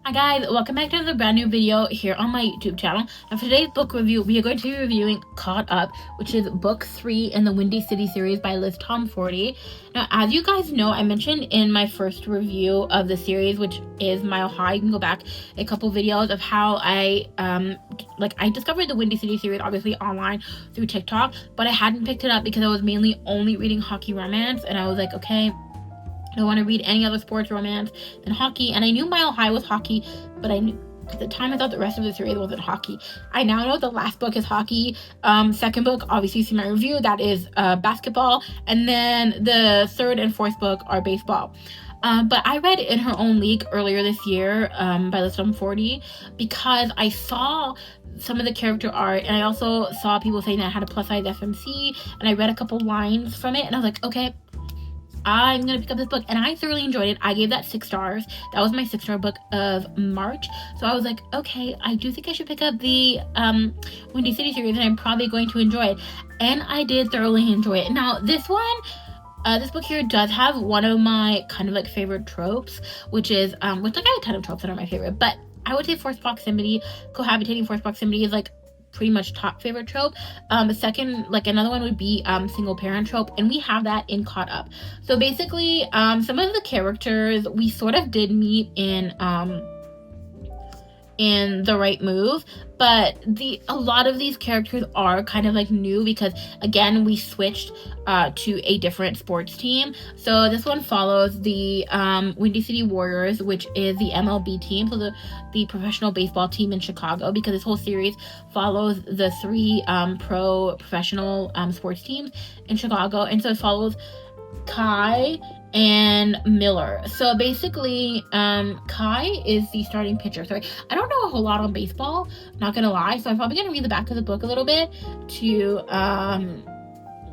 Hi guys, welcome back to another brand new video here on my YouTube channel. And for today's book review, we are going to be reviewing Caught Up, which is book 3 in the Windy City series by Liz Tomforde. Now, as you guys know, I mentioned in my first review of the series, which is Mile High, you can go back a couple videos of how I discovered the Windy City series, obviously online through TikTok, but I hadn't picked it up because I was mainly only reading hockey romance, and I was like, okay, I don't want to read any other sports romance than hockey. And I knew Mile High was hockey, but at the time I thought the rest of the series wasn't hockey. I now know the last book is hockey. Second book, obviously you see my review, that is basketball. And then the third and fourth book are baseball. But I read In Her Own League earlier this year by Liz Tomforde because I saw some of the character art, and I also saw people saying that it had a plus size FMC, and I read a couple lines from it, and I was like, okay, I'm gonna pick up this book, and I thoroughly enjoyed it. I gave that 6 stars. That was my 6-star book of March. So I was like, okay, I do think I should pick up the Windy City series, and I'm probably going to enjoy it. And I did thoroughly enjoy it. Now, this book here does have one of my kind of like favorite tropes, which is, I have a ton of tropes that are my favorite, but I would say forced proximity, cohabitating forced proximity is like pretty much top favorite trope. The second, another one would be single parent trope, and we have that in Caught Up. So basically, some of the characters we sort of did meet in The Right Move, but a lot of these characters are kind of like new because, again, we switched to a different sports team. So this one follows the Windy City Warriors, which is the MLB team, so the professional baseball team in Chicago, because this whole series follows the 3 professional sports teams in Chicago. And so it follows Kai and Miller. So basically, Kai is the starting pitcher. Sorry, I don't know a whole lot on baseball, not gonna lie, so I'm probably gonna read the back of the book a little bit to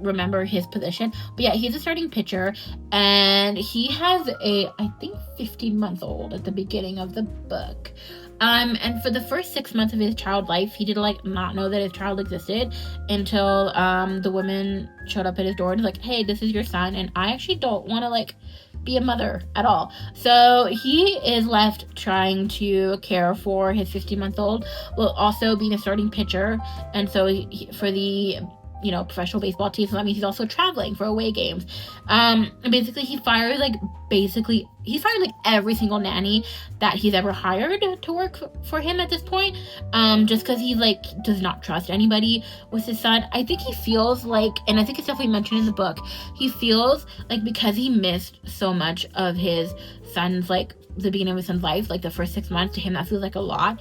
remember his position. But yeah, he's a starting pitcher, and he has I think 15-month-old at the beginning of the book. And for the first 6 months of his child life, he did not know that his child existed until the woman showed up at his door and was like, hey, this is your son, and I actually don't want to be a mother at all. So he is left trying to care for his 15-month-old while also being a starting pitcher. And so for the professional baseball team, so that means he's also traveling for away games. And basically he fired every single nanny that he's ever hired to work for him at this point, just because he does not trust anybody with his son. I think he feels and I think it's definitely mentioned in the book, he feels because he missed so much of his son's the beginning of his son's life, the first 6 months, to him that feels like a lot.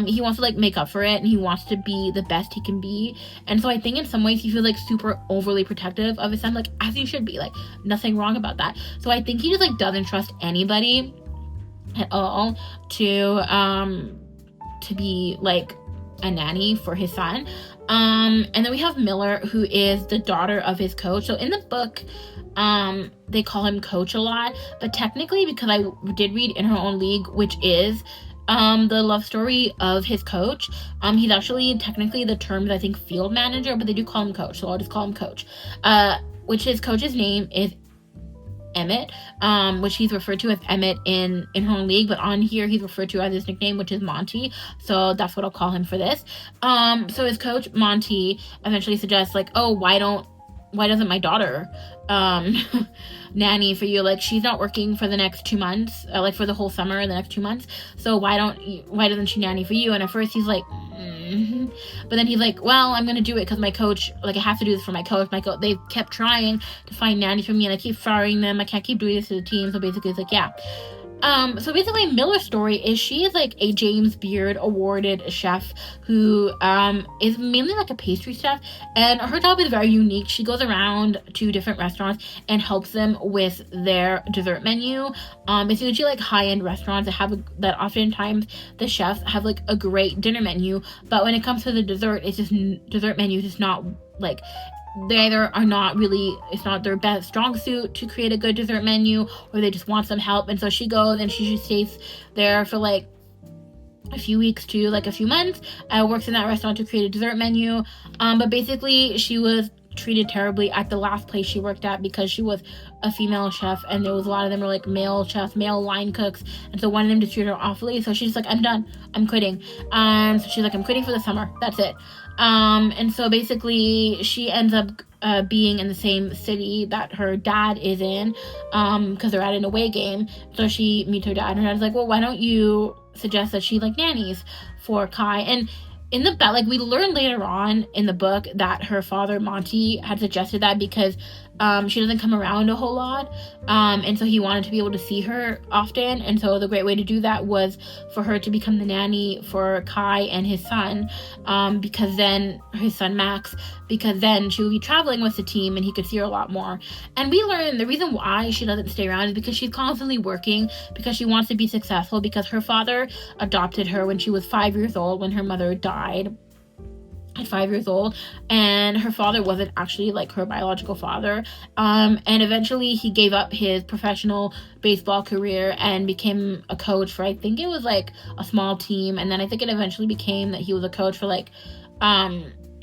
He wants to make up for it, and he wants to be the best he can be. And so I think in some ways he feels super overly protective of his son, as he should be, nothing wrong about that. So I think he just doesn't trust anybody at all to be a nanny for his son. And then we have Miller, who is the daughter of his coach. So in the book, they call him Coach a lot, but technically, because I did read In Her Own League, which is the love story of his coach, he's actually technically the term is, I think, field manager, but they do call him coach, so I'll just call him Coach. Which his coach's name is Emmett, which he's referred to as Emmett in Her Own League, but on here he's referred to as his nickname, which is Monty, so that's what I'll call him for this. So his coach, Monty, eventually suggests, oh, why doesn't my daughter nanny for you? She's not working for the next 2 months, for the whole summer in the next 2 months, so why doesn't she nanny for you? And at first he's but then he's well, I'm gonna do it because my coach, I have to do this for my coach. They kept trying to find nannies for me, and I keep firing them. I can't keep doing this to the team. So basically it's yeah. So basically Miller's story is she is a James Beard awarded chef who is mainly a pastry chef, and her job is very unique. She goes around to different restaurants and helps them with their dessert menu. It's usually high-end restaurants that oftentimes the chefs have a great dinner menu, but when it comes to the dessert, it's just dessert menu is just not they either are not really, it's not their best strong suit to create a good dessert menu, or they just want some help. And so she goes and she just stays there for a few weeks to a few months, works in that restaurant to create a dessert menu. But basically she was treated terribly at the last place she worked at because she was a female chef, and there was a lot of them were like male chefs, male line cooks, and so one of them just treated her awfully. So she's like, I'm done, I'm quitting. So she's like, I'm quitting for the summer, that's it. And so basically she ends up being in the same city that her dad is in, because they're at an away game. So she meets her dad, and her dad's like, well, why don't you suggest that she like nannies for Kai? And in the like we learn later on in the book that her father Monty had suggested that because she doesn't come around a whole lot, and so he wanted to be able to see her often, and so the great way to do that was for her to become the nanny for Kai and his son, because then his son Max, because then she would be traveling with the team and he could see her a lot more. And we learn the reason why she doesn't stay around is because she's constantly working, because she wants to be successful, because her father adopted her when she was 5 years old, when her mother died at 5 years old, and her father wasn't actually like her biological father, and eventually he gave up his professional baseball career and became a coach for, I think it was like a small team, and then I think it eventually became that he was a coach for like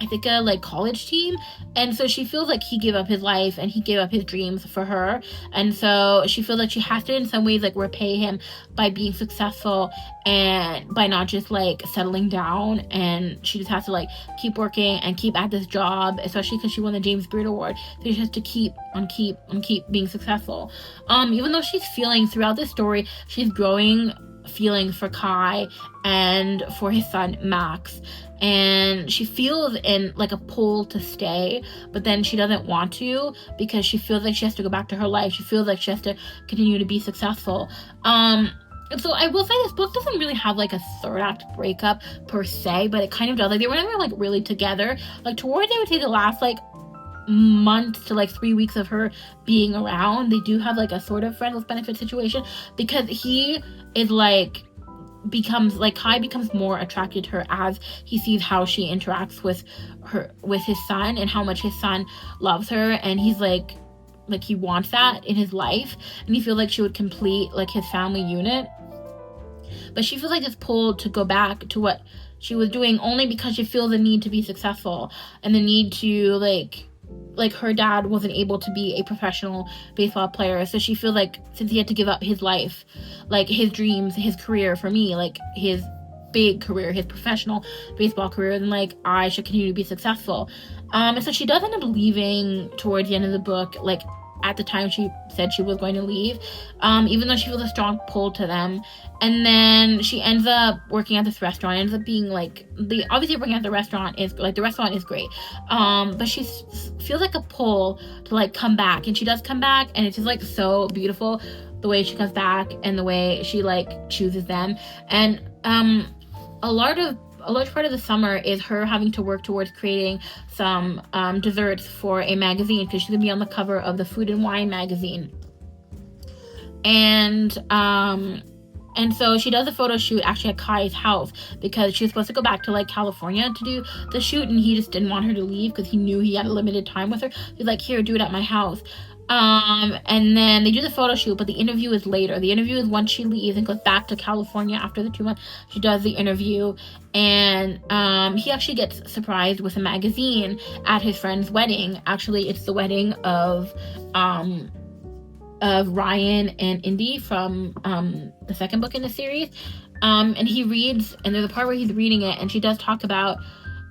I think a like college team. And so she feels like he gave up his life and he gave up his dreams for her, and so she feels like she has to in some ways like repay him by being successful and by not just like settling down, and she just has to like keep working and keep at this job, especially because she won the James Beard Award. So she has to keep being successful, even though she's feeling throughout this story, she's growing feelings for Kai and for his son Max, and she feels in like a pull to stay, but then she doesn't want to because she feels like she has to go back to her life. She feels like she has to continue to be successful. And so I will say this book doesn't really have like a third act breakup per se, but it kind of does. Like they were never like really together. Like towards I would say the last like month to like 3 weeks of her being around, they do have like a sort of friends with benefit situation, because he is like Kai becomes more attracted to her as he sees how she interacts with his son and how much his son loves her, and he's like he wants that in his life, and he feels like she would complete like his family unit. But she feels like this pull to go back to what she was doing only because she feels the need to be successful and the need to like her dad wasn't able to be a professional baseball player, so she feels like since he had to give up his life, like his dreams, his career, for me, like his big career, his professional baseball career, then like I should continue to be successful. And so she does end up leaving towards the end of the book, like at the time she said she was going to leave, even though she feels a strong pull to them. And then she ends up working at this restaurant. It ends up being like obviously working at the restaurant is like the restaurant is great, but she feels like a pull to like come back, and she does come back, and it's just like so beautiful the way she comes back and the way she like chooses them. And a large part of the summer is her having to work towards creating some desserts for a magazine, because she's gonna be on the cover of the Food and Wine magazine. And so she does a photo shoot actually at Kai's house, because she was supposed to go back to like California to do the shoot, and he just didn't want her to leave because he knew he had a limited time with her. He's like, here, do it at my house. And then they do the photo shoot, but the interview is later. The interview is once she leaves and goes back to California after the 2 months. She does the interview, and he actually gets surprised with a magazine at his friend's wedding. Actually, it's the wedding of Ryan and Indy from the second book in the series. And he reads, and there's a part where he's reading it, and she does talk about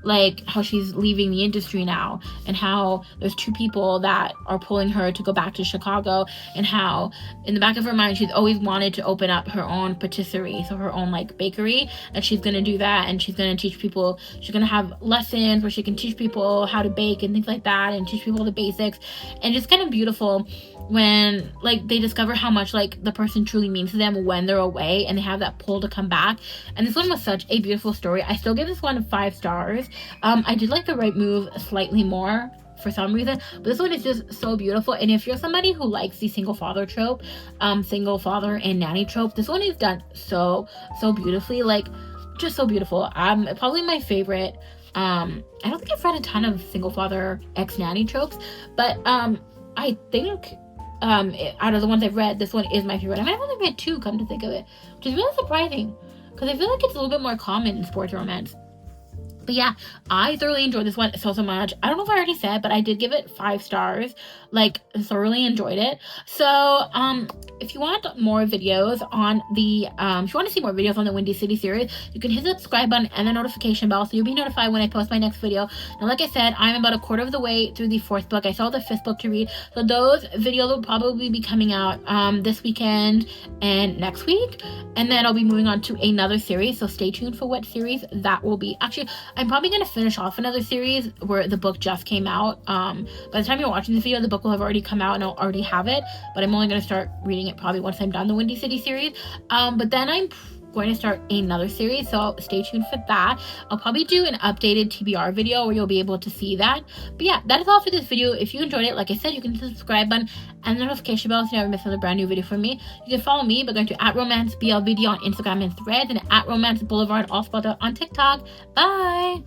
like how she's leaving the industry now, and how there's 2 people that are pulling her to go back to Chicago, and how in the back of her mind she's always wanted to open up her own patisserie, so her own like bakery, and she's gonna do that, and she's gonna teach people, she's gonna have lessons where she can teach people how to bake and things like that, and teach people the basics. And it's kind of beautiful when like they discover how much like the person truly means to them when they're away, and they have that pull to come back. And this one was such a beautiful story. I still give this one 5 stars. I did like The Right Move slightly more for some reason, but this one is just so beautiful. And if you're somebody who likes the single father trope, single father and nanny trope, this one is done so beautifully, like just so beautiful. Probably my favorite. I don't think I've read a ton of single father ex nanny tropes, but I think out of the ones I've read, this one is my favorite. I might have only read 2, come to think of it, which is really surprising, because I feel like it's a little bit more common in sports romance. But yeah, I thoroughly enjoyed this one so much. I don't know if I already said, but I did give it 5 stars. Like, thoroughly enjoyed it. So, if you want more videos on the, if you want to see more videos on the Windy City series, you can hit the subscribe button and the notification bell so you'll be notified when I post my next video. And like I said, I'm about a quarter of the way through the 4th book. I still have the 5th book to read. So those videos will probably be coming out this weekend and next week. And then I'll be moving on to another series. So stay tuned for what series that will be. Actually, I'm probably going to finish off another series where the book just came out. By the time you're watching this video, the book will have already come out and I'll already have it. But I'm only going to start reading it probably once I'm done the Windy City series. But then I'm going to start another series, so stay tuned for that. I'll probably do an updated TBR video where you'll be able to see that. But yeah, that is all for this video. If you enjoyed it, like I said, you can hit the subscribe button and the notification bell so you never miss another brand new video from me. You can follow me by going to @RomanceBLVD on Instagram and Threads, and @RomanceBoulevard all spelled out on TikTok. Bye!